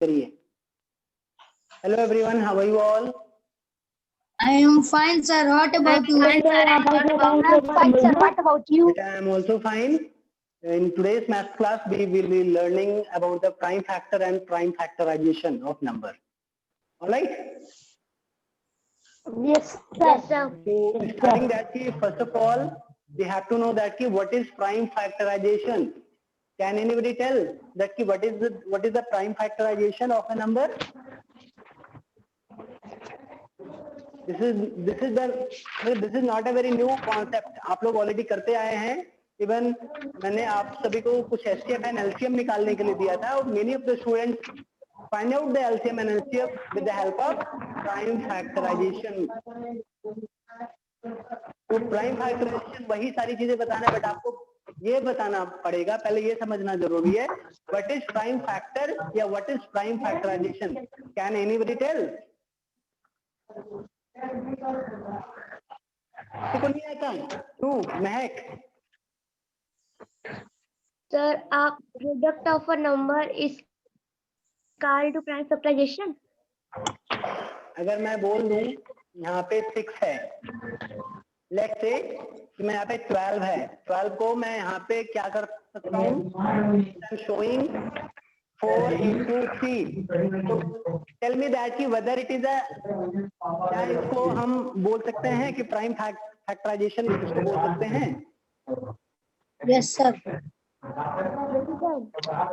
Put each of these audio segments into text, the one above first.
करिए। Hello everyone, how are you all? I am fine, sir. What about you? Fine, sir. What about you? I am also fine. In today's math class, we will be learning about the prime factor and prime factorization of number. All right? Yes, sir. So starting that, first of all, we have to know that what is prime factorization. Can anybody tell that what is the prime factorization of a number? This is not a very new concept. आप लोग already करते आए हैं. Even मैंने आप सभी को कुछ HCF and LCM निकालने के लिए दिया था और many of the students find out the LCM and LCM with the help of prime factorization. तो प्राइम फैक्टराइजेशन वही सारी चीजें बताना है, बट आपको ये बताना पड़ेगा, पहले ये समझना जरूरी है व्हाट इज प्राइम फैक्टर या what is prime factorisation. Can anybody tell? किसी को नहीं आता? तू महक. Sir, product of a number is called to prime factorization. अगर मैं बोल दूं यहाँ पे 6 है, लेट्स से कि मैं यहाँ पे 12 है, 12 को मैं यहाँ पे क्या कर सकता हूँ, शोइंग 4 into 3. तो टेल मी दैट कि वेदर इट इज अ, क्या इसको हम बोल सकते हैं कि प्राइम फैक्टराइजेशन इसको बोल सकते हैं? Yes, sir.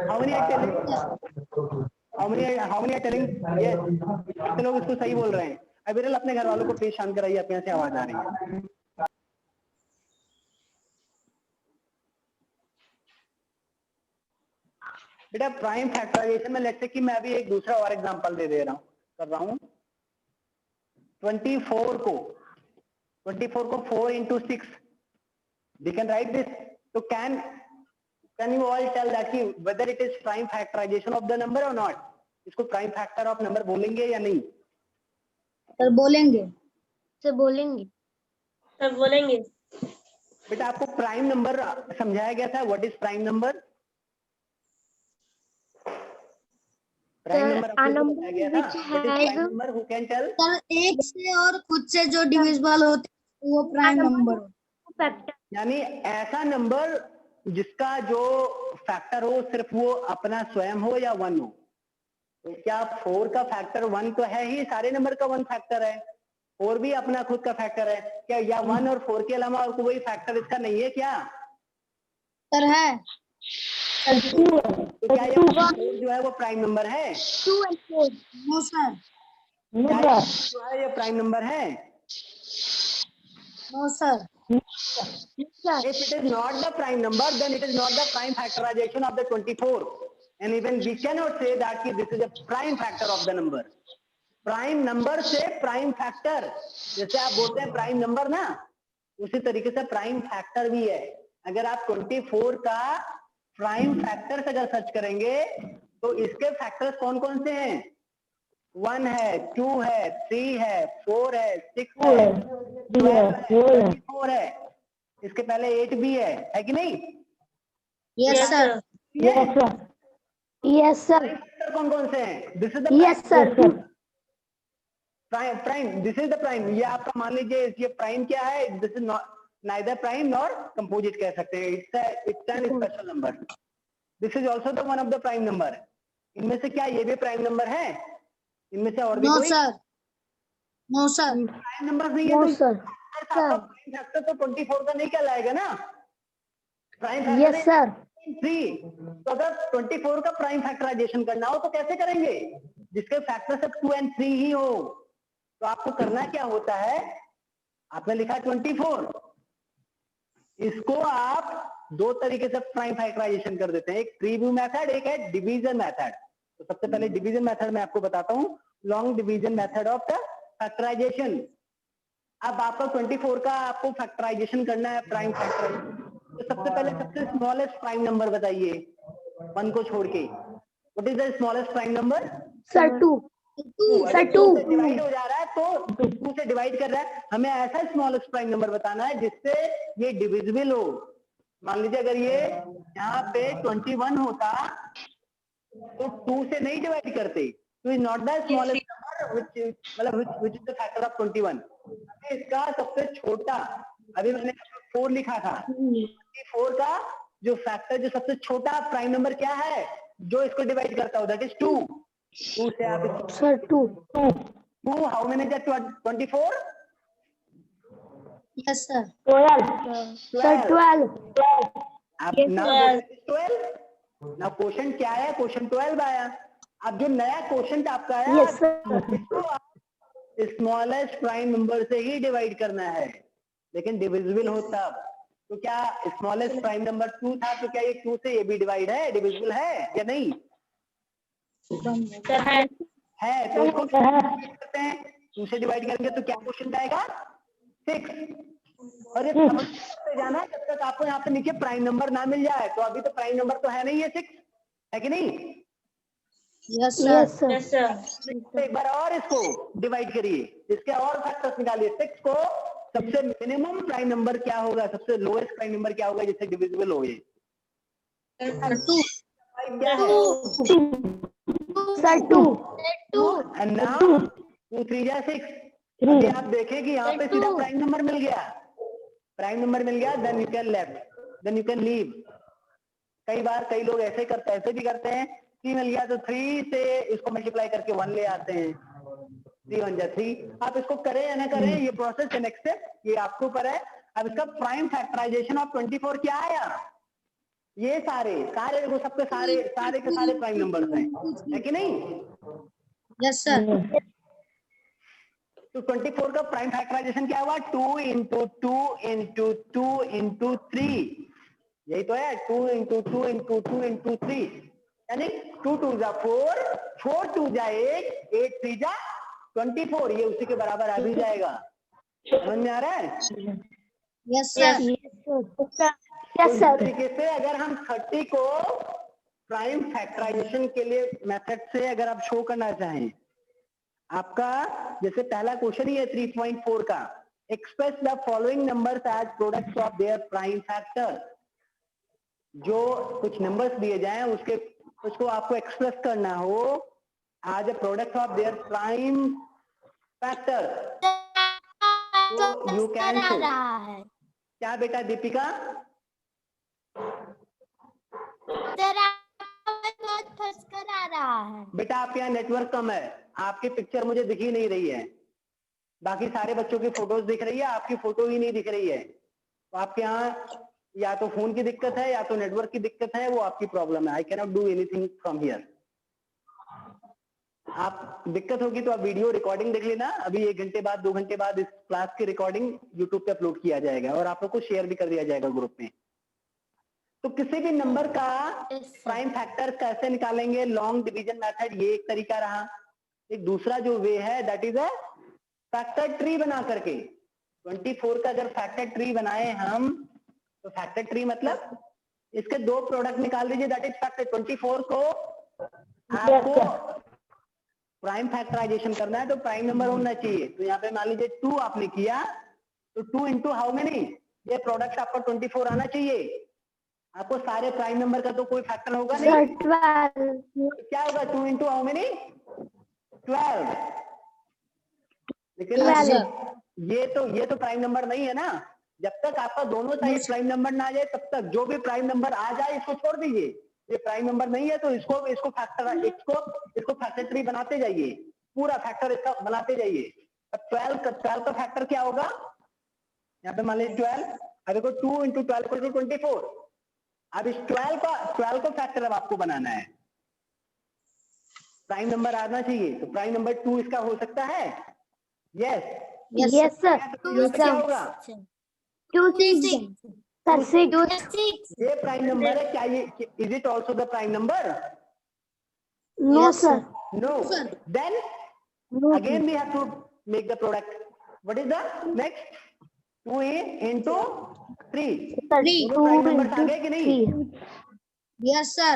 How many are telling yes? कितने लोग इसको सही बोल रहे हैं? अविरल, अपने घर वालों को प्लीज शांत कराइए, अपने यहाँ से आवाज आ रही है. बेटा प्राइम फैक्टराइजेशन में लेट्स से कि मैं अभी एक दूसरा और एग्जांपल दे कर रहा हूं. 24 को 4 into 6 we can write this. So can you all tell that whether it is prime factorization of the number or not? इसको प्राइम फैक्टर ऑफ नंबर बोलेंगे या नहीं? सर बोलेंगे. सर बोलेंगे. सर बोलेंगे. बेटा आपको प्राइम नंबर समझाया गया था. What is prime number? Prime number आपको बताया गया था. What is prime number? Who can tell? Sir एक से और खुद से जो डिविजिबल होते हैं वो प्राइम नंबर होता है. यानी ऐसा नंबर जिसका जो फैक्टर हो सिर्फ वो अपना स्वयं हो या 1 हो. तो क्या 4 का फैक्टर 1 तो है ही, सारे नंबर का 1 फैक्टर है. 4 भी अपना खुद का फैक्टर है क्या? या 1 और 4 के अलावा और कोई फैक्टर इसका नहीं है क्या? सर है. तो क्या ये 4 जो है वो प्राइम नंबर है? 2 and 4. No sir. क्या जो है ये प्राइम नंबर है? No sir. If it is not the prime number, then it is not the prime factorization of the 24. And even we cannot say that this is a prime factor of the number. Prime number से prime factor, जैसे आप बोलते हैं prime number ना, उसी तरीके से prime factor भी है. अगर आप 24 का प्राइम फैक्टर से अगर सर्च करेंगे तो इसके फैक्टर्स कौन कौन से हैं? 1 है, 2 है, 3 है, 4 है, 6 है, 12 है, 24 है. इसके पहले 8 भी है कि नहीं? Yes sir. Yes, sir. Factor कौन कौन से हैं? This is the Yes, sir. Prime. This is the prime. ये आपका मान लीजिए ये प्राइम क्या है? This is not neither prime nor composite कह सकते हैं. It's an special number. This is also the one of the prime number. इनमें से क्या ये भी प्राइम नंबर है? इनमें से और भी नो कोई sir. No sir. Prime number नहीं है? No, तो sir. प्राइम फैक्टर तो 24 का नहीं कहलाएगा ना. Prime factor Yes, sir. 3. तो अगर 24 का प्राइम फैक्टराइजेशन करना हो तो कैसे करेंगे? जिसके फैक्टर सिर्फ 2 and 3 ही हो. तो आपको करना क्या होता है, आपने लिखा 24, इसको आप दो तरीके से प्राइम फैक्टराइजेशन कर देते हैं. एक प्रीव्यू मेथड, एक है डिवीजन मेथड. तो सबसे पहले डिवीजन मेथड में आपको बताता हूं, long division method of the factorisation. अब आपको 24 का आपको फैक्टराइजेशन करना है, प्राइम फैक्टराइजेशन. तो सबसे पहले सबसे स्मॉलेस्ट प्राइम नंबर बताइए 1 को छोड़ के. What is the smallest prime number? Sir, 2. अगर 2 से डिवाइड हो जा रहा है तो 2 से डिवाइड कर रहा है, हमें ऐसा स्मॉलेस्ट प्राइम नंबर बताना है जिससे ये डिविजिबल हो. मान लीजिए अगर ये यहाँ पे 21 होता तो 2 से नहीं डिवाइड करते, तो is not the smallest number which is the factor of 21। इसका सबसे छोटा, अभी मैंने 4 लिखा था, 4 का जो फैक्टर, जो सबसे छोटा प्राइम नंबर क्या है जो इसको डिवाइड करता हो, दैट इज 2। 2 से आप sir 2 how many is 24? Yes, sir. 12 sir 12 आप Yes, ना sir. 12 ना, क्वेश्चन क्या है, क्वेश्चन 12 आया। अब जो नया क्वेश्चन आपका आया, यस सर इसको आप स्मॉलेस्ट प्राइम नंबर से ही डिवाइड करना है, लेकिन डिविजिबल हो तब। तो क्या स्मॉलेस्ट प्राइम नंबर 2 था, तो क्या ये 2 से ये भी डिवाइड है, डिविजिबल है या नहीं? सर है। है, तो इसको divide करते हैं, 2 से डिवाइड करेंगे तो क्या क्वेश्चन आएगा? 6। और ये समझते जाना जब तक आपको यहाँ पे नीचे प्राइम नंबर ना मिल जाए। तो अभी तो प्राइम नंबर तो है नहीं, है 6 है कि नहीं? Yes, sir. Yes sir yes sir. एक बार और इसको डिवाइड करिए, इसके और फैक्टर्स निकालिए। 6 को सबसे मिनिमम प्राइम नंबर क्या होगा, सबसे लोएस्ट प्राइम नंबर क्या होगा जिससे डिविजिबल हो ये? 2. क्या है? सर 2 And now 2 3 जा 6। अभी आप देखें कि यहाँ पे सीधा प्राइम नंबर मिल गया, प्राइम नंबर मिल गया, then you can left, then you can leave. कई बार कई लोग ऐसे करते हैं, ऐसे भी करते हैं, 3 मिल गया तो 3 से इसको मल्टीप्लाई करके 1 ले आते हैं, 3 1 जा 3। आप इसको करें या ना करें, ये प्रोसेस है, नेक्स्ट स्टेप ये आपके ऊपर है। अब इसका प्राइम फैक्टराइजेशन ऑफ 24 क्या आया? ये सारे देखो, सबके सारे के सारे प्राइम नंबर्स हैं, है कि नहीं? Yes, sir. तो 24 का प्राइम फैक्टराइजेशन क्या हुआ? 2 इंटू 2 इंटू 2 इंटू 3, यही तो है, 2 इंटू 2 इंटू 2 इंटू 3, यानी 2 2 जा 4, 4 2 जा 8, 8 3 जा 24, ये उसी के बराबर आ भी जाएगा। समझ में आ रहा है? Yes, sir. यस इस सर तरीके से अगर हम 30 को प्राइम फैक्टराइजेशन के लिए मेथड से अगर आप शो करना चाहें, आपका जैसे पहला क्वेश्चन ही है 3.4 का, express the following numbers as products of their prime factor. जो कुछ नंबर्स दिए जाएं उसको आपको एक्सप्रेस करना हो as a product of their prime factor, तो यू कैन शो। क्या बेटा दीपिका? बेटा आपके यहाँ नेटवर्क कम है, आपकी पिक्चर मुझे दिख ही नहीं रही है, बाकी सारे बच्चों की फोटोज दिख रही है, आपकी फोटो ही नहीं दिख रही है। तो आपके यहाँ या तो फोन की दिक्कत है या तो नेटवर्क की दिक्कत है, वो आपकी प्रॉब्लम है। I can not do anything from here. आप दिक्कत होगी तो आप वीडियो रिकॉर्डिंग देख लेना, अभी 1 घंटे बाद 2 घंटे बाद इस क्लास की रिकॉर्डिंग यूट्यूब पे अपलोड किया जाएगा और आप लोग को शेयर भी कर दिया जाएगा ग्रुप में। तो किसी भी नंबर का प्राइम फैक्टर कैसे निकालेंगे? लॉन्ग डिवीजन मेथड, ये एक तरीका रहा। एक दूसरा जो वे है that is a factor tree बना करके। 24 का अगर फैक्टर ट्री बनाए हम, तो फैक्टर ट्री मतलब इसके 2 प्रोडक्ट निकाल दीजिए, दैट इज फैक्टर। 24 को आपको प्राइम फैक्टराइजेशन करना है तो प्राइम नंबर होना चाहिए। तो यहाँ पे मान लीजिए 2 आपने किया, तो 2 इंटू हाउ मेनी, ये प्रोडक्ट आपका 24 आना चाहिए। आपको सारे प्राइम नंबर का तो कोई फैक्टर होगा नहीं, तो क्या होगा? 2 इंटू हाउ मेनी, 12। लेकिन Yes, sir. ये तो प्राइम नंबर नहीं है ना। जब तक आपका दोनों साइड प्राइम नंबर ना आ जाए तब तक जो भी प्राइम नंबर आ जाए इसको छोड़ दीजिए। ये प्राइम नंबर नहीं है तो इसको फैक्टर ट्री बनाते जाइए, पूरा फैक्टर इसका बनाते जाइए। अब 12 का फैक्टर क्या होगा? यहाँ पे मान लीजिए 12, अब देखो 2 इंटू 12 को 24। अब इस 12 का फैक्टर अब आपको बनाना है, प्राइम नंबर आना चाहिए। तो प्राइम नंबर 2 इसका हो सकता है? Yes Yes, sir. क्या होगा? 2 6 ये प्राइम नंबर है क्या? ये is it also the prime number? No Yes, sir No. Sir. Then again we have to make the product. What is the next? 2a into 3. Three. दोनों prime number आ गए कि नहीं? Yes, sir.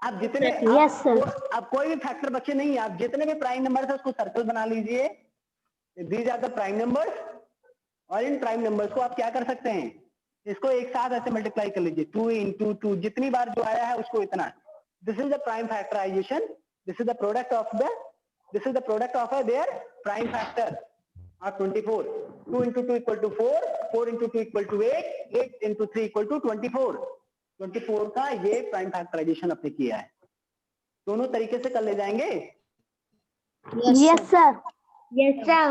आप जितने Yes, sir. आप कोई भी factor बच्चे नहीं है, आप जितने भी प्राइम नंबर है उसको सर्कल बना लीजिए। These are the prime numbers, और इन प्राइम नंबर्स को आप क्या कर सकते हैं? इसको एक साथ ऐसे मल्टीप्लाई कर लीजिए, 2 इंटू 2, जितनी बार जो आया है उसको इतना, this is the prime factorization. This is the product of their prime factor. 24. 2 into 2 equal to 4, 4 into 2 equal to 8, 8 into 3 equal to 24. 24 का ये प्राइम फैक्टराइजेशन अपने किया है। दोनों तरीके से कर ले जाएंगे। Yes sir. Yes sir.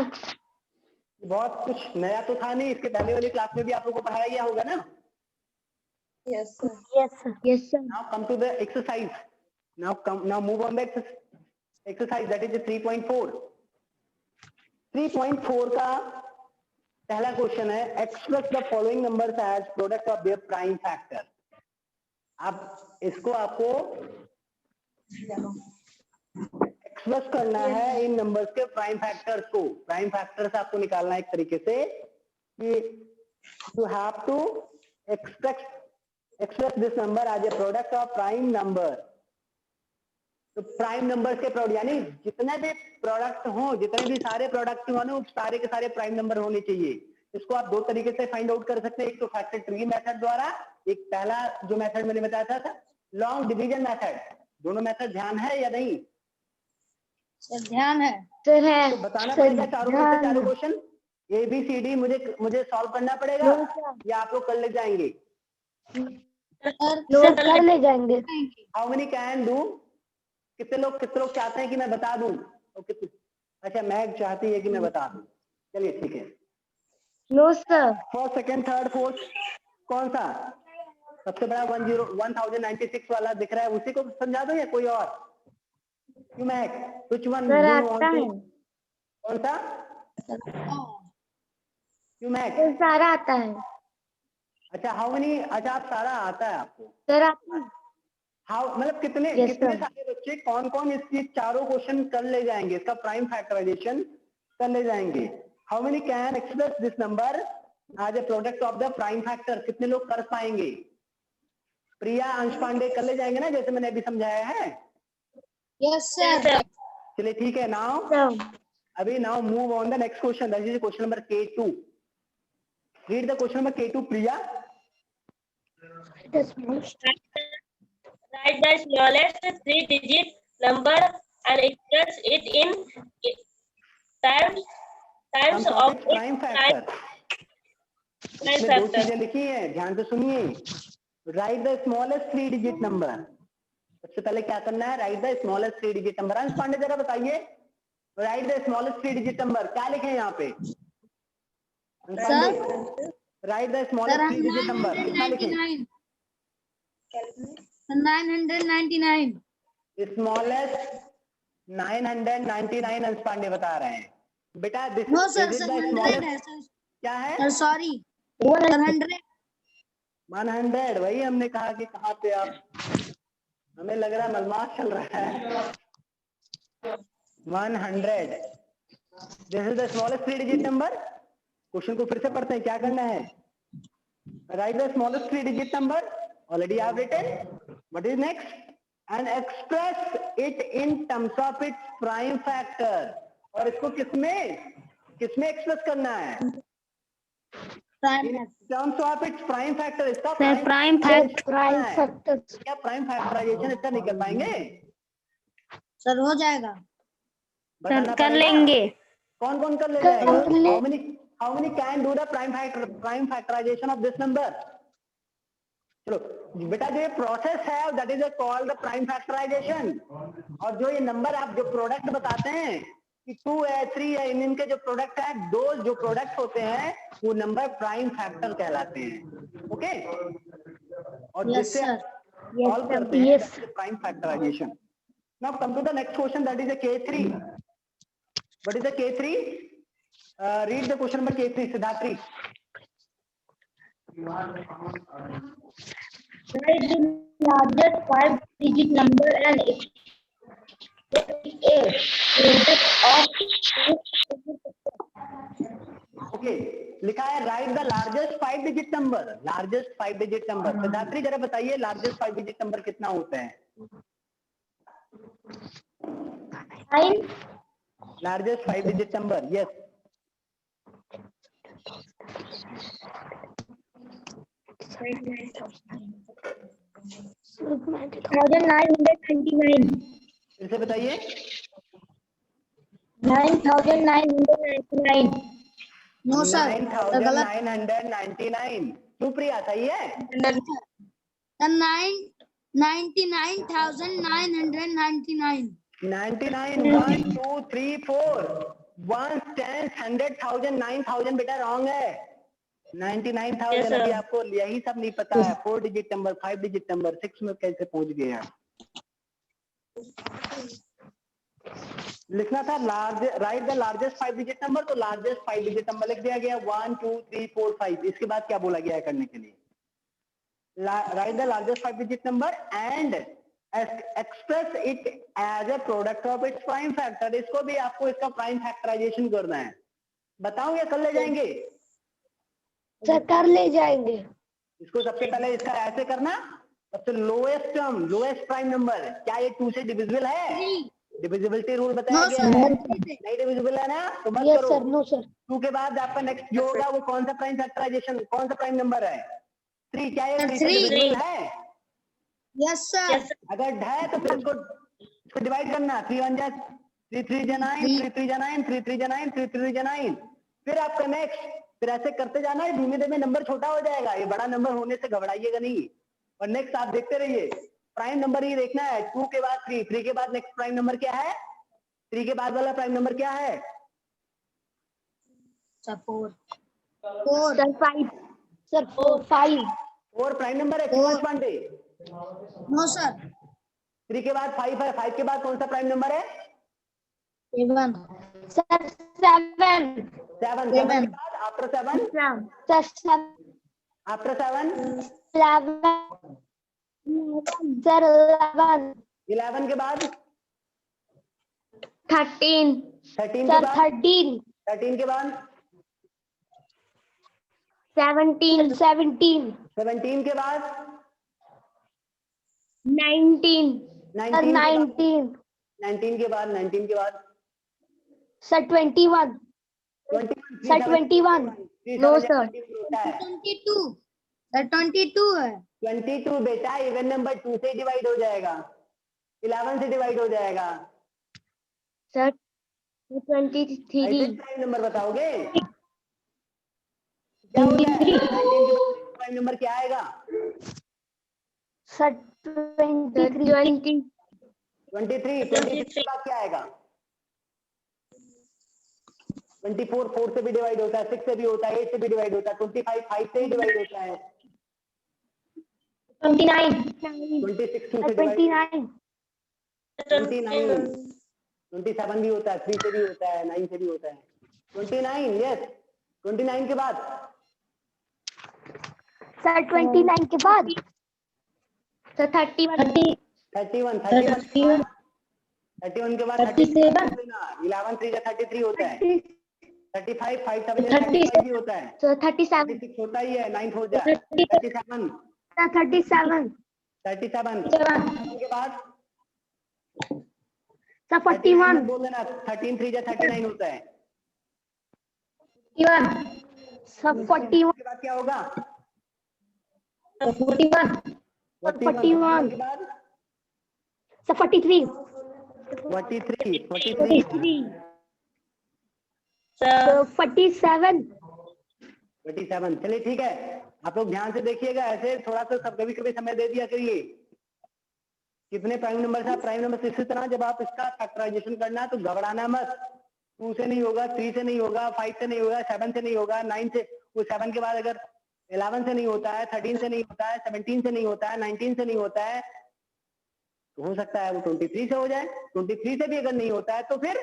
बहुत कुछ नया तो था नहीं, इसके पहले वाली क्लास में भी आप लोगों को पढ़ाया गया होगा ना। Yes, sir. Yes sir. Yes sir. Now come to the exercise. Now move on the exercise, that is 3.4. 3.4 का पहला क्वेश्चन है, express the following numbers as product of their prime factor. अब इसको आपको एक्सप्रेस करना है इन नंबर्स के प्राइम फैक्टर्स को। प्राइम फैक्टर्स आपको निकालना है एक तरीके से कि you have to express this number as a product of prime number. तो प्राइम नंबर्स के प्रोडक्ट यानी जितने भी प्रोडक्ट हो, जितने भी सारे प्रोडक्ट हो ना, सारे के सारे प्राइम नंबर होने चाहिए। इसको आप दो तरीके से फाइंड आउट कर सकते हैं, एक तो फैक्टर ट्री मेथड द्वारा, एक पहला जो मेथड मैंने बताया था लॉन्ग डिवीजन मेथड। दोनों मेथड ध्यान है या नहीं? सर ध्यान है। सर है। तो बताना पड़ेगा चारों क्वेश्चन ABCD मुझे सॉल्व करना पड़ेगा या आप लोग कर ले जाएंगे? लोग कर ले जाएंगे। How many can do? कितने लोग चाहते हैं कि मैं बता दूं? अच्छा मैग चाहती है कि मैं बता दूं, चलिए ठीक है। No sir. First, second, third, fourth कौन सा सबसे बड़ा 1096 वाला दिख रहा है, उसी को समझा दो या कोई और? क्यों मैग, which one sir do you आता want to? है। कौन सा? क्यों मैग? सर सारा आता है। अच्छा हाउ मेनी, अच्छा आप सारा आता है आपको? सर आता है। हाउ मतलब कितने Yes, कितने sir. सारे बच्चे कौन कौन इसकी चारों क्वेश्चन कर ले जाएंगे, इसका प्राइम फैक्टराइजेशन कर ले जाएंगे? How many can express this number as a product of the prime factor? कितने लोग कर पाएंगे? प्रिया, अंश पांडे कर ले जाएंगे ना, जैसे मैंने अभी समझाया है? Yes sir. चलिए ठीक है। Now move on the next question, that is question number K2. Read the question number K2 Priya. Write the smallest 3-digit number and express it in times of its prime factor. prime इसमें दो factor. चीजें लिखी है, ध्यान से सुनिए। Right the smallest 3 digit number. सबसे पहले क्या करना है? Right the smallest 3 digit number. Ansh Pandey जरा बताइए, right the smallest 3 digit number क्या लिखे यहाँ पे? Ansh Pandey, right the smallest 3 digit number कितना लिखे? 999। स्मॉलेस्ट 999 अंश पांडे बता रहे हैं। बेटा this no sir, is the 100 smallest. है सर। क्या है? Sir sorry, 100। 100। वही हमने कहा कि कहाँ पे आप, हमें लग रहा है मलमास चल रहा है। 100, this is the smallest 3 digit number. Question को फिर से पढ़ते हैं, क्या करना है? Right the smallest 3 digit number, already I have written. What is next? And express it in terms of its prime factor. और इसको किसमें एक्सप्रेस करना है? In terms of its prime factor. इसका प्राइम फैक्टर। क्या प्राइम फैक्टराइजेशन इसका नहीं कर पाएंगे? सर हो जाएगा। बताना कर पड़ेगा। लेंगे। कौन कौन कर ले जाएगा? How many can do the prime factorization of this number? चलो बेटा, जो ये प्रोसेस है that is called the prime factorization. और जो ये नंबर आप जो प्रोडक्ट बताते हैं कि 2 है 3 है, इनके जो प्रोडक्ट है, दो जो प्रोडक्ट होते हैं वो नंबर प्राइम फैक्टर कहलाते हैं। ओके, और जिससे सॉल्व करते हैं prime factorisation. Now come to the next question, that is K3. What is the K3? Read the question number K3 सिद्धार्थी। Write the largest 5-digit number and a product of okay, लिखा है right the largest 5 digit number. Largest 5 digit number. सिद्धार्थी जरा बताइए largest 5 digit number कितना होता है? Largest 5 digit number, yes. $999. फिर से बताइए। 9,999. नो सर, गलत। 9,999 क्यों प्रिया, सही है? 99,999. 99 1 2 3 4 1 10 100,000 9,000 बेटा रॉन्ग है। 99,000 Yes, sir. अभी आपको यही सब नहीं पता है। 4 डिजिट नंबर, 5 डिजिट नंबर, 6 में कैसे पहुंच गए हैं? लिखना था right the largest 5 digit number, तो लार्जेस्ट 5 डिजिट नंबर लिख दिया गया 1 2 3 4 5। इसके बाद क्या बोला गया है करने के लिए? Write the largest 5 digit number and express it as a product of its prime factor. इसको भी आपको इसका प्राइम फैक्टराइजेशन करना है। बताऊं या कर ले जाएंगे? सर कर ले जाएंगे। इसको सबसे पहले इसका ऐसे करना, सबसे lowest term, lowest prime number, क्या ये 2 से डिविजिबल है? डिविजिबिलिटी रूल बताया नो गया सर, है, नहीं डिविजिबल है ना, तो मत यस करो। Sir, no sir. 2 के बाद आपका नेक्स्ट जो होगा वो कौन सा प्राइम फैक्टराइजेशन, कौन सा प्राइम नंबर है? 3। क्या ये 3 से Three. डिविजिबल है? Yes sir. Yes, sir. अगर है तो फिर इसको डिवाइड करना। 3 1 जा 3 3 जा 9, 3 3 जा 9, 3 3 जा 9, 3 3 जा 9। फिर आपका नेक्स्ट, फिर ऐसे करते जाना है, धीमे धीमे नंबर छोटा हो जाएगा। ये बड़ा नंबर होने से घबराइएगा नहीं, और नेक्स्ट आप देखते रहिए। प्राइम नंबर ही देखना है। 2 के बाद 3, 3 के बाद नेक्स्ट प्राइम नंबर क्या है? 3 के बाद वाला प्राइम नंबर क्या है? सर 4. सर 5. सर 5. और प्राइम नंबर है क्यों पांडे? No sir. 3 के बाद 5 है, 5 के बाद कौन सा प्राइम नंबर है? 7. सर 7. 7 के बाद आफ्टर 7, सर 7. After 7 sir 11. 11 के बाद 13. 13 के सर बाद 13. 13 के बाद 17. 17. 17 के बाद 19. सर 19 19. के बाद 19 के बाद sir 21. 21 sir 21. No sir. 22. Sir 22 है. 22 बेटा इवन नंबर 2 से डिवाइड हो जाएगा, 11 से डिवाइड हो जाएगा। सर 23. प्राइम नंबर बताओगे? क्या होता है? 19 के बाद प्राइम नंबर क्या आएगा? सर 23. 23 के बाद क्या आएगा? 24 4 से भी डिवाइड होता है, 6 से भी होता है, 8 से भी डिवाइड होता है, 25 5 से ही डिवाइड होता है, 29. 26 2 से 29. 29 27 भी होता है, 3 से भी होता है, 9 से भी होता है। 29 यस। 29 के बाद सर 29 के बाद सर 31. 31 के बाद 37. 11 3 का 33 होता है, 35 5 7 35 भी होता है, सर 37. 36 होता ही है, 9 हो जाए 37 37. के बाद सर 41. बोल देना। 13 3 जा 39 होता है। सर 41. के बाद क्या होगा? 41. के बाद सर 43. 43 Sir. 47. 27। चलिए ठीक है, आप लोग ध्यान से देखिएगा, ऐसे थोड़ा सा सब कभी कभी समय दे दिया करिए। कितने प्राइम नंबर है? प्राइम नंबर इसी तरह जब आप इसका फैक्टराइजेशन करना है तो घबराना मत। 2 से नहीं होगा, 3 से नहीं होगा, 5 से नहीं होगा, 7 से नहीं होगा, 9 से, वो 7 के बाद अगर 11 से नहीं होता है, 13 से नहीं होता है, 17 से नहीं होता है, 19 से नहीं होता है, तो हो सकता है वो 23 से हो जाए। 23 से भी अगर नहीं होता है तो फिर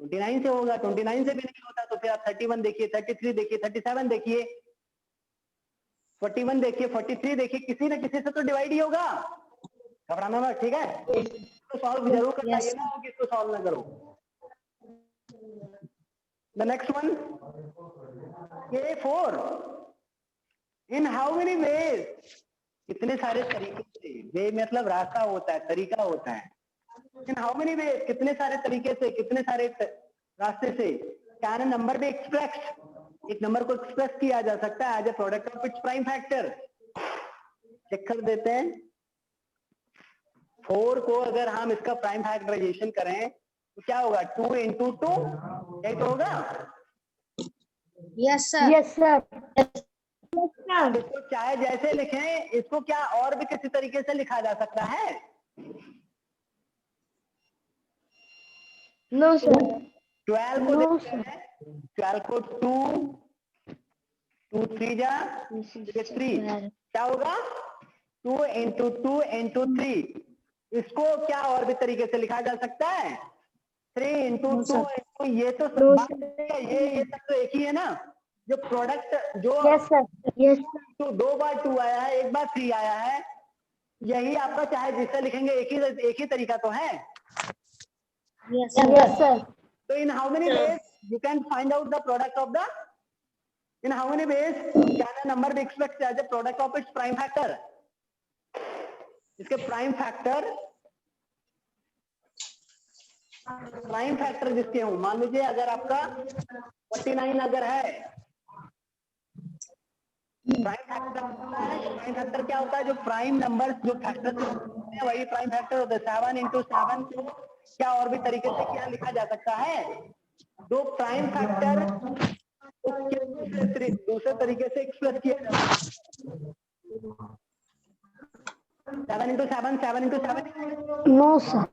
29 से होगा। 29 से भी नहीं होता तो फिर आप 31 देखिए, 33 देखिए, 37 देखिए, 41 देखिए, 43 देखिए, किसी न किसी से तो डिवाइड ही होगा। घबराना मत, ठीक है? तो सॉल्व जरूर करना, ये ना हो कि इसको सॉल्व ना करो। The next one, K4 in how many ways? कितने सारे तरीके से, वे मतलब रास्ता होता है, तरीका होता है। इन हाउ मेनी वेज, कितने सारे तरीके से, कितने सारे रास्ते से can a number be expressed, एक नंबर को एक्सप्रेस किया जा सकता है as a product of its prime factor. Check कर देते हैं। 4 को अगर हम इसका प्राइम फैक्टराइजेशन करें तो क्या होगा, 2 into 2, यही तो होगा। Yes sir. Yes sir. आप इसको चाहे जैसे लिखें, इसको क्या और भी किसी तरीके से लिखा जा सकता है? No sir. 12 को नो देखते हैं, 12 को 2 3 जा 3, क्या होगा 2 into 2 into 3। इसको क्या और भी तरीके से लिखा जा सकता है? 3 into 2 into, ये तो सब बात है, ये सब तो एक ही है ना। जो प्रोडक्ट जो यस सर। यस तो 2 बार 2 आया है, 1 बार 3 आया है, यही आपका चाहे जिससे लिखेंगे एक ही तरीका तो है। Yes sir. So in how many Sir. ways you can find out the product of the? In how many ways can a number be expressed as a product of its prime factor? इसके prime factor जिसके हों, मान लीजिए अगर आपका 49 अगर है, prime factor क्या होता है? जो प्राइम नंबर जो फैक्टर वही प्राइम फैक्टर होता है। 7 into 7 को क्या और भी तरीके से क्या लिखा जा सकता है? दो प्राइम फैक्टर को दूसरे तरीके से एक्सप्रेस किया जा सकता है। 7 into 7, 7 into 7, no sir.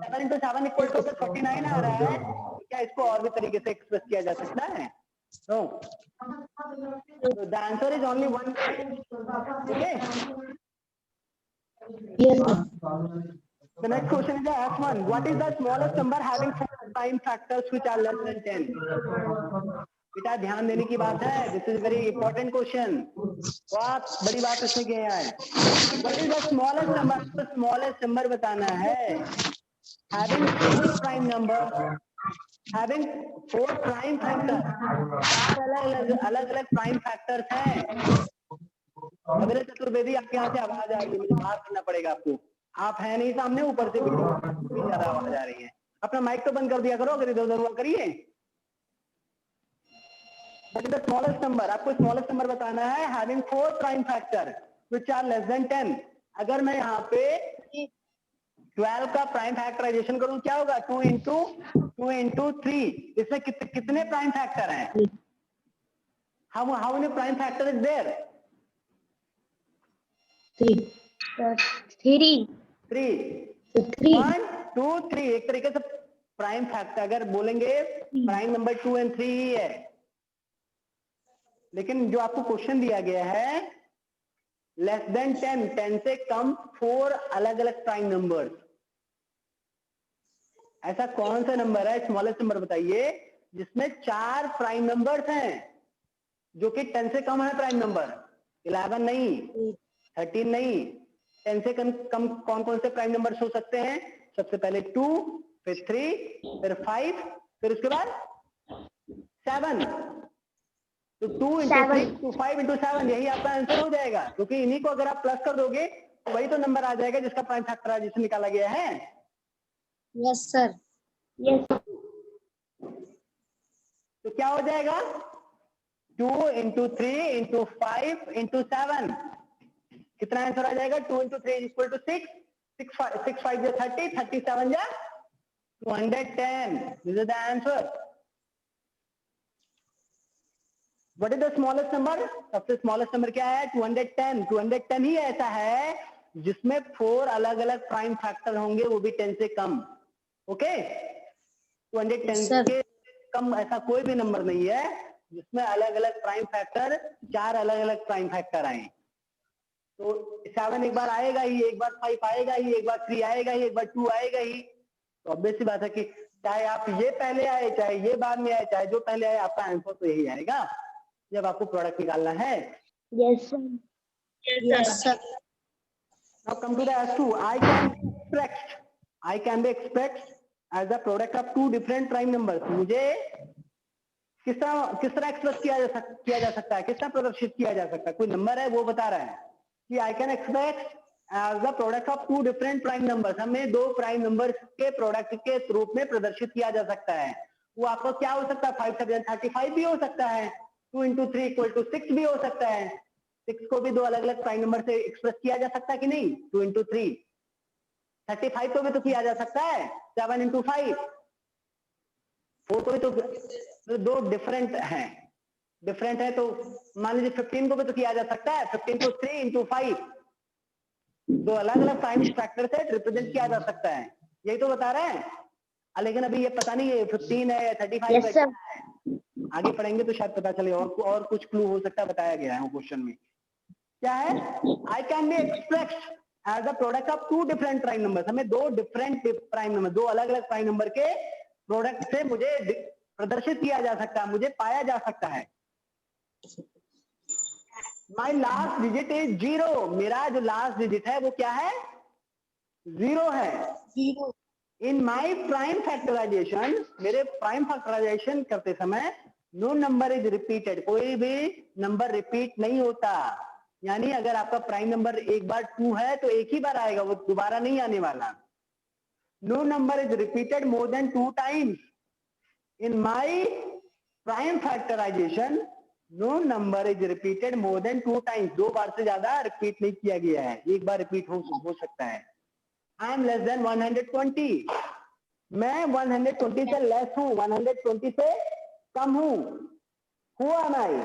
7 into 7 equal to 49 आ रहा है। क्या इसको और भी तरीके से एक्सप्रेस किया जा सकता है? No. So the answer is only one way. Okay. Yes sir. The next question is the F1. What is the smallest number having 4 prime factors which are less than 10? बेटा ध्यान देने की बात है। This is very important question. बहुत बड़ी बात इसमें क्या है? What is the smallest number? तो smallest number बताना है। Having 4 prime number, having 4 prime factor, 4 अलग-अलग prime factors हैं। अगले चतुर्वेदी आपके यहाँ से आवाज आ रही है, मुझे बात करना पड़ेगा आपको। आप है नहीं सामने, ऊपर से भी ज्यादा आवाज आ रही है। अपना माइक तो बंद कर दिया करो, अगर इधर उधर हुआ करिए। स्मॉलेस्ट नंबर, आपको स्मॉलेस्ट नंबर बताना है having 4 prime factor which are less than 10। अगर मैं यहाँ पे 12 का प्राइम फैक्टराइजेशन करूं, क्या होगा? 2 into 3। इसमें कितने प्राइम फैक्टर हैं? how many prime factor is there? 3। 1 2 3। एक तरीके से प्राइम फैक्टर अगर बोलेंगे, प्राइम नंबर 2 and 3 ही है। लेकिन जो आपको क्वेश्चन दिया गया है लेस देन 10, 10 से कम 4 अलग अलग प्राइम नंबर। ऐसा कौन सा नंबर है, स्मॉलेस्ट नंबर बताइए, जिसमें 4 प्राइम नंबर्स हैं जो कि 10 से कम है प्राइम नंबर? 11 नहीं, 13 नहीं, 10 से कम कौन कौन से प्राइम नंबर्स हो सकते हैं? सबसे पहले 2, फिर 3, फिर 5, फिर उसके बाद 7। तो 2 into 3 to 5 into 7 यही आपका आंसर हो जाएगा, क्योंकि इन्हीं को अगर आप प्लस कर दोगे तो वही तो नंबर आ जाएगा जिसका प्राइम फैक्टराइजेशन निकाला गया है। Yes sir. यस। तो क्या हो जाएगा? 2 into 3 into 5 into 7। कितना आंसर आ जाएगा? 2 into 3 is equal to 6, 6 5 is 30, 37 is 210। This is the answer. What is the smallest number? सबसे स्मॉलेस्ट नंबर क्या है? 210। 210 ही ऐसा है जिसमें 4 अलग अलग प्राइम फैक्टर होंगे, वो भी 10 से कम। ओके, 210 के कम ऐसा कोई भी नंबर नहीं है जिसमें अलग अलग प्राइम फैक्टर, 4 अलग अलग प्राइम फैक्टर आए। तो 7 एक बार आएगा ही, एक बार 5 आएगा ही, एक बार 3 आएगा ही, एक बार 2 आएगा ही। तो ऑब्वियस सी बात है कि चाहे आप ये पहले आए, चाहे ये बाद में आए, चाहे जो पहले आए, आपका आंसर तो यही आएगा जब आपको प्रोडक्ट निकालना है। Yes sir. Yes sir. Now come to the S2. I can be expressed as the product of 2 different prime numbers. मुझे किस तरह एक्सप्रेस किया जा सकता है, किस तरह प्रदर्शित किया जा सकता है? कोई नंबर है वो बता रहा है कि I can express as the product of 2 different prime numbers. हमें 2 प्राइम नंबर्स के प्रोडक्ट के रूप में प्रदर्शित किया जा सकता है। वो आपको क्या हो सकता है? 5 7 35 भी हो सकता है, 2 into 3 equal to 6 भी हो सकता है। 6 को भी दो अलग अलग प्राइम नंबर से एक्सप्रेस किया जा सकता है कि नहीं? 2 into 3। 35 को भी तो किया जा सकता है 7 into 5। 4 को भी तो दो डिफरेंट है तो मान लीजिए 15 को भी तो किया जा सकता है। 15 को 3 into 5, दो अलग अलग प्राइम फैक्टर से रिप्रेजेंट किया जा सकता है, यही तो बता रहे हैं। लेकिन अभी ये पता नहीं है 15 है 35 Yes, है sir. क्या है, आगे पढ़ेंगे तो शायद पता चले। और कुछ क्लू हो सकता है, बताया गया है क्वेश्चन में। क्या है? I can be expressed as a product of two different prime number. हमें दो डिफरेंट प्राइम नंबर, दो अलग अलग प्राइम नंबर के प्रोडक्ट से मुझे प्रदर्शित किया जा सकता है, मुझे पाया जा सकता है। My last digit is 0। मेरा जो लास्ट डिजिट है वो क्या है? 0 है। 0। इन माई प्राइम फैक्टराइजेशन, मेरे प्राइम फैक्टराइजेशन करते समय नो नंबर इज रिपीटेड, कोई भी नंबर रिपीट नहीं होता। यानी अगर आपका प्राइम नंबर एक बार 2 है तो एक ही बार आएगा, वो दोबारा नहीं आने वाला। No number is repeated more than 2 times. In my prime factorisation no number is repeated more than 2 times. 2 बार से ज्यादा रिपीट नहीं किया गया है, एक बार रिपीट हो सकता है। आई एम लेस देन 120, मैं 120 से लेस हूं, 120 से कम हूं। हु एम आई,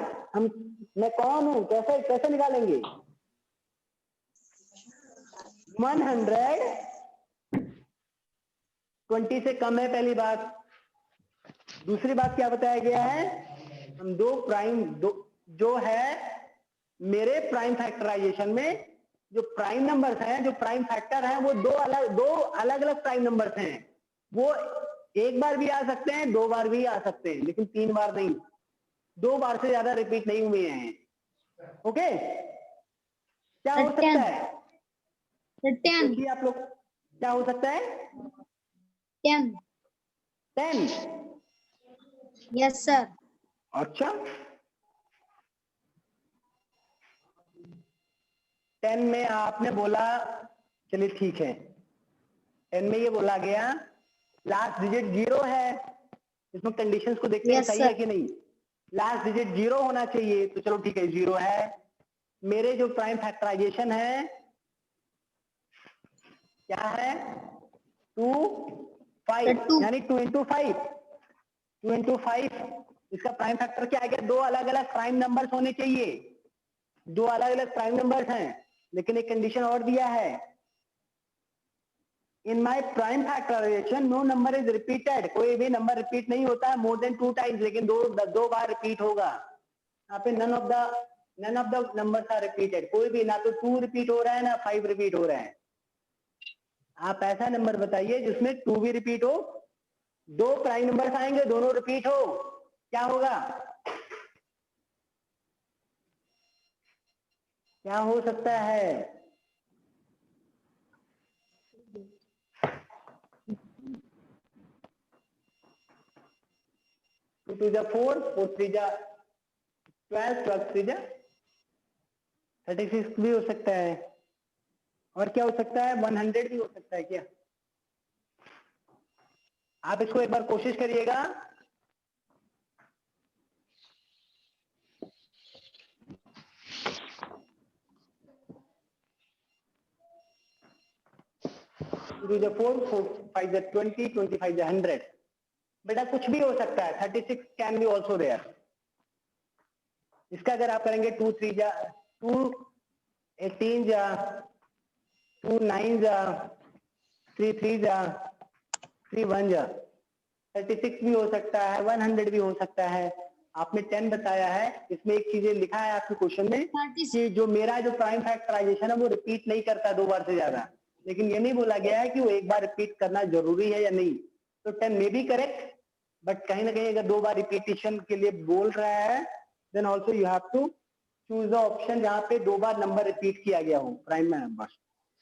मैं कौन हूं? कैसे निकालेंगे? 120 से कम है, पहली बात। दूसरी बात क्या बताया गया है? हम जो है मेरे प्राइम फैक्टराइजेशन में जो प्राइम नंबर्स हैं, जो प्राइम फैक्टर हैं, वो दो अलग प्राइम नंबर्स हैं। वो एक बार भी आ सकते हैं, 2 बार भी आ सकते हैं, लेकिन 3 बार नहीं। 2 बार से ज्यादा रिपीट नहीं हुए हैं। ओके, क्या हो सकता है? देखिए आप लोग, क्या हो सकता है? 10। 10। Yes sir. अच्छा, 10 में आपने बोला, चलिए ठीक है, 10 में ये बोला गया लास्ट डिजिट 0 है। इसमें कंडीशंस को देखते हैं Yes, सही sir. है कि नहीं। लास्ट डिजिट 0 होना चाहिए, तो चलो ठीक है 0 है। मेरे जो प्राइम फैक्टराइजेशन है क्या है? 2 5, 2. यानी 2 into 5। 2 into 5 इसका प्राइम फैक्टर क्या आ गया? दो अलग अलग प्राइम नंबर्स होने चाहिए। दो अलग अलग प्राइम नंबर्स हैं, लेकिन एक कंडीशन और दिया है, in my prime factorisation no number is repeated. कोई भी नंबर रिपीट नहीं होता है मोर देन 2 टाइम्स, लेकिन दो बार रिपीट होगा। यहाँ पे none of the numbers are repeated. कोई भी, ना तो 2 रिपीट हो रहा है ना 5 रिपीट हो रहा है। आप ऐसा नंबर बताइए जिसमें 2 भी रिपीट हो, दो प्राइम नंबर्स आएंगे, दोनों रिपीट हो, क्या होगा? क्या हो सकता है? 2 2 जा 4, 4 3 जा 12, 12 3 जा 36 भी हो सकता है। और क्या हो सकता है? 100 भी हो सकता है। क्या आप इसको एक बार कोशिश करिएगा। टू जा 4, 4 5 जा 20, 25 जा 100। बेटा कुछ भी हो सकता है, 36 कैन बी ऑल्सो देयर। इसका अगर आप करेंगे 2 3 जा 2 18 जा 2 9 जा 3 3 जा 3 1 जा 36 भी हो सकता है, 100 भी हो सकता है। आपने 10 बताया है। इसमें एक चीज लिखा है आपके क्वेश्चन में कि जो मेरा जो प्राइम फैक्टराइजेशन है वो रिपीट नहीं करता 2 बार से ज्यादा, लेकिन ये नहीं बोला गया है कि वो एक बार रिपीट करना जरूरी है या नहीं। तो 10 में भी करेक्ट, बट कहीं ना कहीं अगर 2 बार रिपीटिशन के लिए बोल रहा है, then also you have to choose the option जहाँ पे 2 बार नंबर रिपीट किया गया हो प्राइम में नंबर।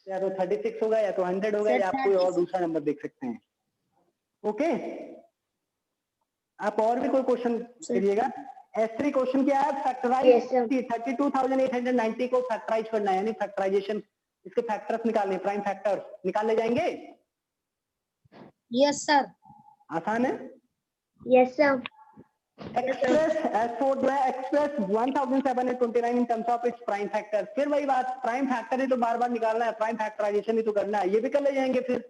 या तो 36 होगा, या तो 100 होगा, या आप कोई और दूसरा नंबर देख सकते हैं। ओके, आप और भी कोई क्वेश्चन करिएगा। S3 क्वेश्चन क्या है? फैक्टराइज 32,890 को फैक्टराइज करना है, यानी फैक्टराइजेशन, इसके फैक्टर्स निकालने, प्राइम फैक्टर्स निकालने जाएंगे। Yes sir. आसान है। Yes, sir. एक्सप्रेस S4 जो है express 1729 in terms of its prime factor. फिर वही बात, प्राइम फैक्टर ही तो बार बार निकालना है, प्राइम फैक्टराइजेशन ही तो करना है, ये भी कर ले जाएंगे फिर।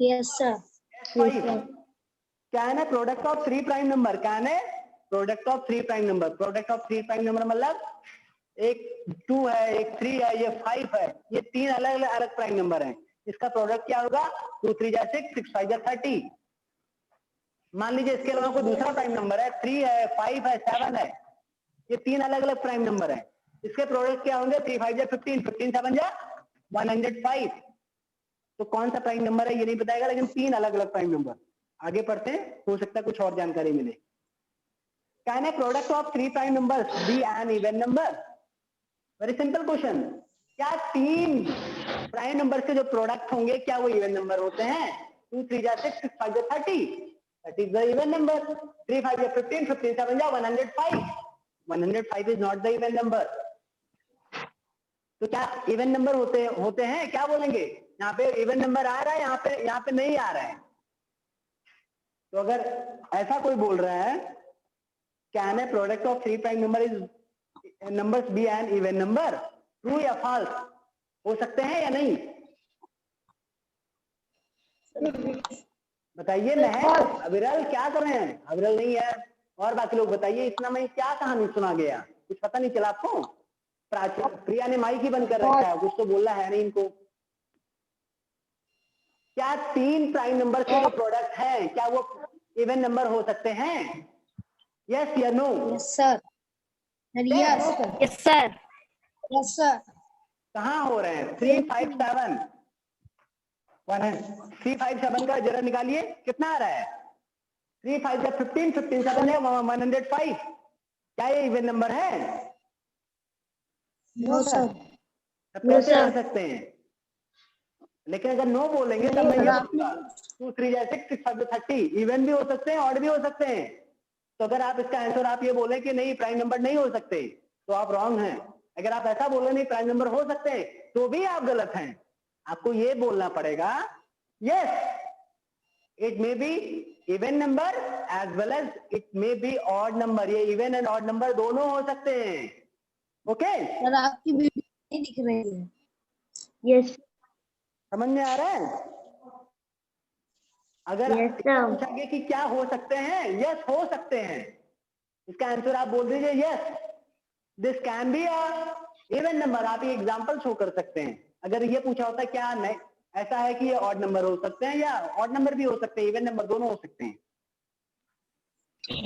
Yes sir. क्या है ना, प्रोडक्ट ऑफ 3 प्राइम नंबर, क्या है product of 3 prime number. Product of 3 prime number मतलब एक 2 है, एक 3 है, ये 5 है, ये 3 अलग अलग प्राइम नंबर हैं। इसका प्रोडक्ट क्या होगा, 2 3 जा 6, 6 5 जा 30। मान लीजिए इसके अलावा कोई दूसरा प्राइम नंबर है, 3 है, 5 है, 7 है, ये 3 अलग अलग प्राइम नंबर है। इसके प्रोडक्ट क्या होंगे, 3 5 जा 15, 15 7 जा 105। तो कौन सा प्राइम नंबर है ये नहीं बताएगा, लेकिन 3 अलग अलग प्राइम नंबर। आगे पढ़ते हैं, हो सकता है कुछ और जानकारी मिले। Can a product of 3 prime numbers be an even number? Very simple question. क्या 3 प्राइम नंबर के जो प्रोडक्ट होंगे क्या वो इवन नंबर होते हैं? 2 3 जा 6, 6 5 जा 30, that is the even number. 3 5 जा 15, 15 7 जा 105, 105 is not the even number. तो क्या इवन नंबर होते हैं, क्या बोलेंगे? यहाँ पे इवन नंबर आ रहा है, यहाँ पे नहीं आ रहा है। तो अगर ऐसा कोई बोल रहा है, can a product of 3 prime number is numbers be an even number, true या फॉल्स? हो सकते हैं या नहीं? बताइए। महक, अविरल क्या कर रहे हैं? अविरल नहीं है, और बाकी लोग बताइए। इतना में क्या कहानी सुना गया, कुछ पता नहीं चला आपको? प्रिया ने माइक ही बंद कर रखा है, कुछ तो बोलना है नहीं इनको। क्या 3 प्राइम नंबर के जो प्रोडक्ट है क्या वो इवन नंबर हो सकते हैं? यस या no? Yes sir. Yes sir. Yes sir. कहाँ हो रहे हैं? 3 5 7 3 5 7 का जरा निकालिए, कितना आ रहा है? 3 5 15, 15 7 है 105। क्या ये इवन नंबर है? No sir. कैसे कर सकते हैं? लेकिन अगर नो बोलेंगे तब मैं ये बोलूंगा 2 3 जा 6, 6 5 जा 30। इवन भी हो सकते हैं, ऑड भी हो सकते हैं। तो अगर आप इसका आंसर आप ये बोले कि नहीं प्राइम नंबर नहीं हो सकते, तो आप रॉन्ग हैं। अगर आप ऐसा बोले नहीं प्राइम नंबर हो सकते हैं, तो भी आप गलत हैं। आपको ये बोलना पड़ेगा yes it may be even number as well as it may be odd number. ये इवन एंड ऑड नंबर दोनों हो सकते हैं। ओके सर आपकी वीडियो नहीं दिख रही है। यस समझ में आ रहा है? अगर Yes, sir. पूछा गया कि क्या हो सकते हैं, यस हो सकते हैं, इसका आंसर आप बोल दीजिए yes this can be a even number. आप ये एग्जांपल शो कर सकते हैं। अगर ये पूछा होता क्या नहीं ऐसा है कि ये ऑड नंबर हो सकते हैं या ऑड नंबर भी हो सकते हैं, इवन नंबर दोनों हो सकते हैं।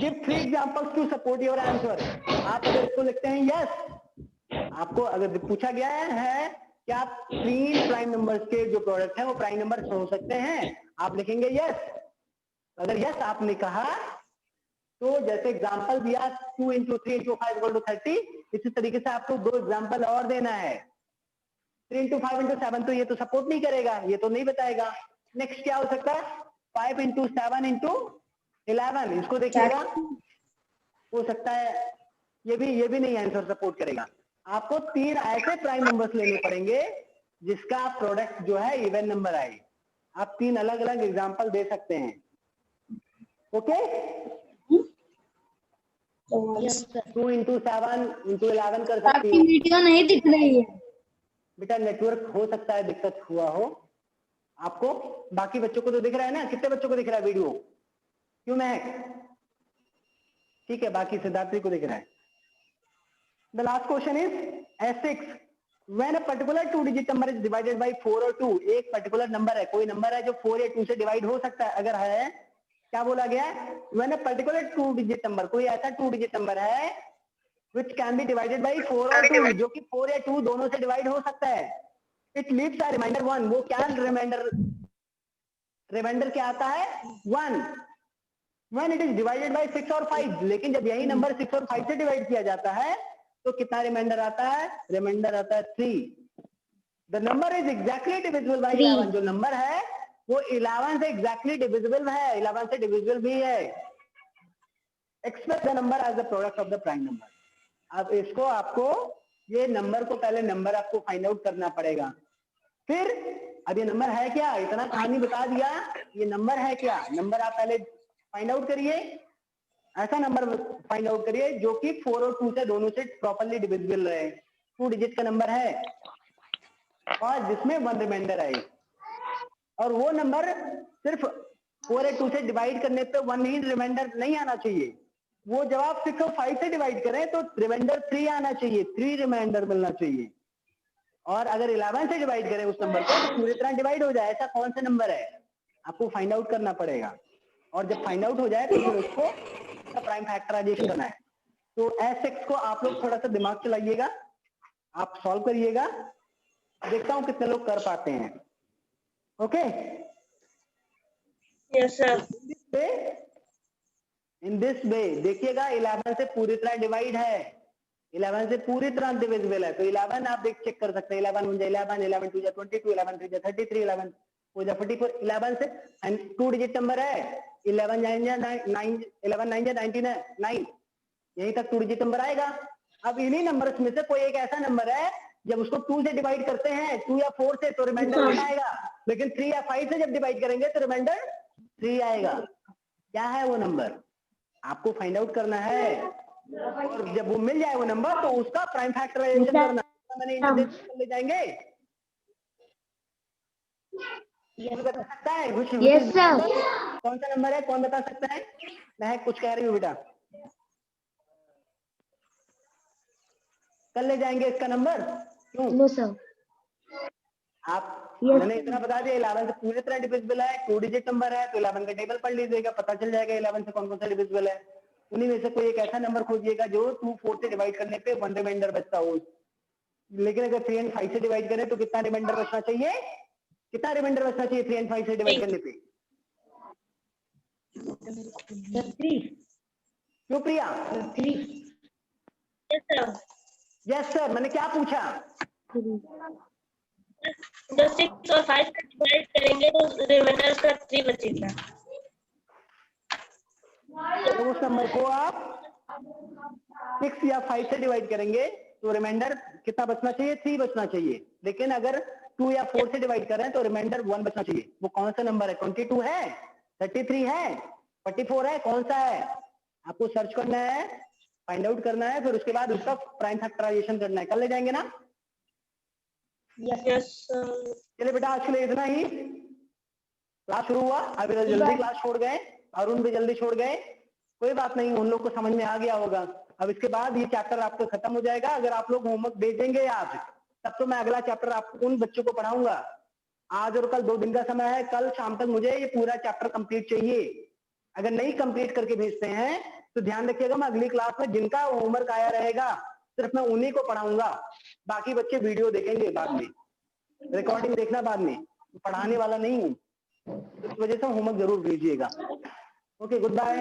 Give 3 examples to support your answer. आप अगर इसको लिखते हैं यस, आपको अगर पूछा गया है कि आप 3 प्राइम नंबर्स के जो प्रोडक्ट है वो प्राइम नंबर हो सकते हैं, आप लिखेंगे यस। अगर यस आपने कहा तो जैसे एग्जांपल दिया 2 into 3 into 5 equal to 30, इसी तरीके से आपको 2 एग्जांपल और देना है। 3 into 5 into 7 तो ये तो सपोर्ट नहीं करेगा, ये तो नहीं बताएगा। नेक्स्ट क्या हो सकता है? 5 into 7 into 11, इसको देखिएगा, हो सकता है ये भी नहीं आंसर सपोर्ट करेगा। आपको 3 ऐसे प्राइम नंबर्स लेने पड़ेंगे जिसका प्रोडक्ट जो है इवन नंबर आए। आप 3 अलग अलग एग्जांपल दे सकते हैं। ओके 2 into 7 into 11 कर सकती आपकी हो। वीडियो नहीं दिख रही है। बेटा नेटवर्क हो सकता है दिक्कत हुआ हो आपको। बाकी बच्चों को तो दिख रहा है ना? कितने बच्चों को दिख रहा है वीडियो? क्यों महक? ठीक है, बाकी सिद्धार्थी को दिख रहा है। The last question is S6. When a particular 2-digit number is divided by 4 or 2, एक particular नंबर है, कोई नंबर है जो 4 या 2 से डिवाइड हो सकता है। अगर है, क्या बोला गया है? When a particular 2-digit number, कोई ऐसा 2-digit नंबर है which can be divided by 4 or 2, जो कि 4 या 2 दोनों से डिवाइड हो सकता है। It leaves a remainder 1. वो क्या रिमाइंडर क्या आता है? 1. When it is divided by 6 और 5, लेकिन जब यही नंबर 6 और 5 से डिवाइड किया जाता है तो कितना रिमाइंडर आता है? रिमाइंडर आता है 3. The number is exactly divisible by 11. जो नंबर है वो 11 से एग्जैक्टली डिविजिबल है, 11 से डिविजिबल भी है। Express the number as the product of the prime number. अब इसको आपको ये नंबर को पहले नंबर आपको फाइंड आउट करना पड़ेगा। फिर अब ये नंबर है क्या? इतना कहानी बता दिया, ये नंबर है क्या? नंबर आप पहले फाइंड आउट करिए, ऐसा नंबर फाइंड आउट करिए जो कि 4 और 2 से दोनों से प्रॉपरली डिविजिबल रहे, 2 डिजिट का नंबर है और जिसमें 1 रिमाइंडर आए, और वो नंबर सिर्फ 4 और 2 से डिवाइड करने पे 1 ही रिमाइंडर नहीं आना चाहिए, वो जब आप 6 और 5 से डिवाइड करें तो रिमाइंडर 3 आना चाहिए, 3 रिमाइंडर मिलना चाहिए। और अगर 11 से डिवाइड करें उस नंबर को तो पूरी तरह डिवाइड हो जाए, ऐसा कौन सा नंबर है आपको फाइंड आउट करना पड़ेगा, और जब फाइंड आउट हो जाए तो फिर उसको प्राइम फैक्टराइजेशन करना है। तो S6 को आप लोग थोड़ा सा दिमाग चलाइएगा, आप सॉल्व करिएगा, देखता हूं कितने लोग कर पाते हैं। Okay, yes sir. In this way देखिएगा 11 से पूरी तरह डिवाइड है, 11 से पूरी तरह डिविजिबल है, तो 11 आप देख चेक कर सकते हैं, 11 1 11, 11 2 22, 11 3 33, 11 4 44, 11 से 2 डिजिट नंबर है, 11 9 9 11 9 19 है 9, यहीं तक 2 डिजिट नंबर आएगा। अब इन्हीं नंबर्स में से कोई एक ऐसा नंबर है जब उसको 2 से डिवाइड करते हैं, 2 या 4 से, तो रिमाइंडर 1 आएगा, लेकिन 3 या 5 से जब डिवाइड करेंगे तो रिमाइंडर 3 आएगा। क्या है वो नंबर आपको फाइंड आउट करना है, और जब वो मिल जाए वो नंबर तो उसका प्राइम फैक्टराइजेशन करना है। मैंने इंडिविजुअल ले जाएंगे, कोई बता सकता है? Yes sir. कौन सा नंबर है, कौन बता सकता है? मैं कुछ कह रही हूँ बेटा, कल ले जाएंगे इसका नंबर, क्यों? No sir. आप Yes, मैंने इतना बता दिया, 11 से पूरी तरह डिविजिबल है, 2 डिजिट नंबर है, तो 11 का टेबल पढ़ लीजिएगा, पता चल जाएगा 11 से कौन कौन सा डिविजिबल है। उन्हीं में से कोई एक ऐसा नंबर खोजिएगा जो 2 4 से डिवाइड करने पे 1 रिमाइंडर बचता हो, लेकिन अगर 3 और 5 से डिवाइड करें तो कितना रिमाइंडर बचना चाहिए, कितना रिमाइंडर बचना चाहिए 3 और 5 से डिवाइड करने पे? 3। क्यों प्रिया? 3। Yes sir. यस सर, मैंने क्या पूछा? जब 6 और 5 से डिवाइड करेंगे तो रिमाइंडर का 3 बचेगा। तो उस नंबर को आप 6 या 5 से डिवाइड करेंगे तो रिमाइंडर कितना बचना चाहिए? 3 बचना चाहिए, लेकिन अगर 2 या 4 से डिवाइड करें तो रिमाइंडर 1 बचना चाहिए। वो कौन सा नंबर है? 22 है, 33 है, 44 है, कौन सा है? आपको सर्च करना है, फाइंड आउट करना है, फिर उसके बाद उसका प्राइम फैक्टराइजेशन करना है। कल ले जाएंगे ना? Yes sir. चलिए बेटा, आज के लिए इतना ही। क्लास शुरू हुआ, अभी तो जल्दी क्लास छोड़ गए, अरुण भी जल्दी छोड़ गए, कोई बात नहीं, उन लोग को समझ में आ गया होगा। अब इसके बाद ये चैप्टर आपका खत्म हो जाएगा। अगर आप लोग होमवर्क भेजेंगे आज, तब तो मैं अगला चैप्टर आपको उन बच्चों को पढ़ाऊंगा। आज और कल 2 दिन का समय है, कल शाम तक मुझे ये पूरा चैप्टर कंप्लीट चाहिए। अगर नहीं कंप्लीट करके भेजते हैं तो ध्यान रखिएगा, मैं अगली क्लास में जिनका होमवर्क आया रहेगा सिर्फ मैं उन्हीं को पढ़ाऊंगा, बाकी बच्चे वीडियो देखेंगे बाद में, रिकॉर्डिंग देखना बाद में, पढ़ाने वाला नहीं हूँ, इस वजह से होमवर्क जरूर भेजिएगा। Okay, good bye.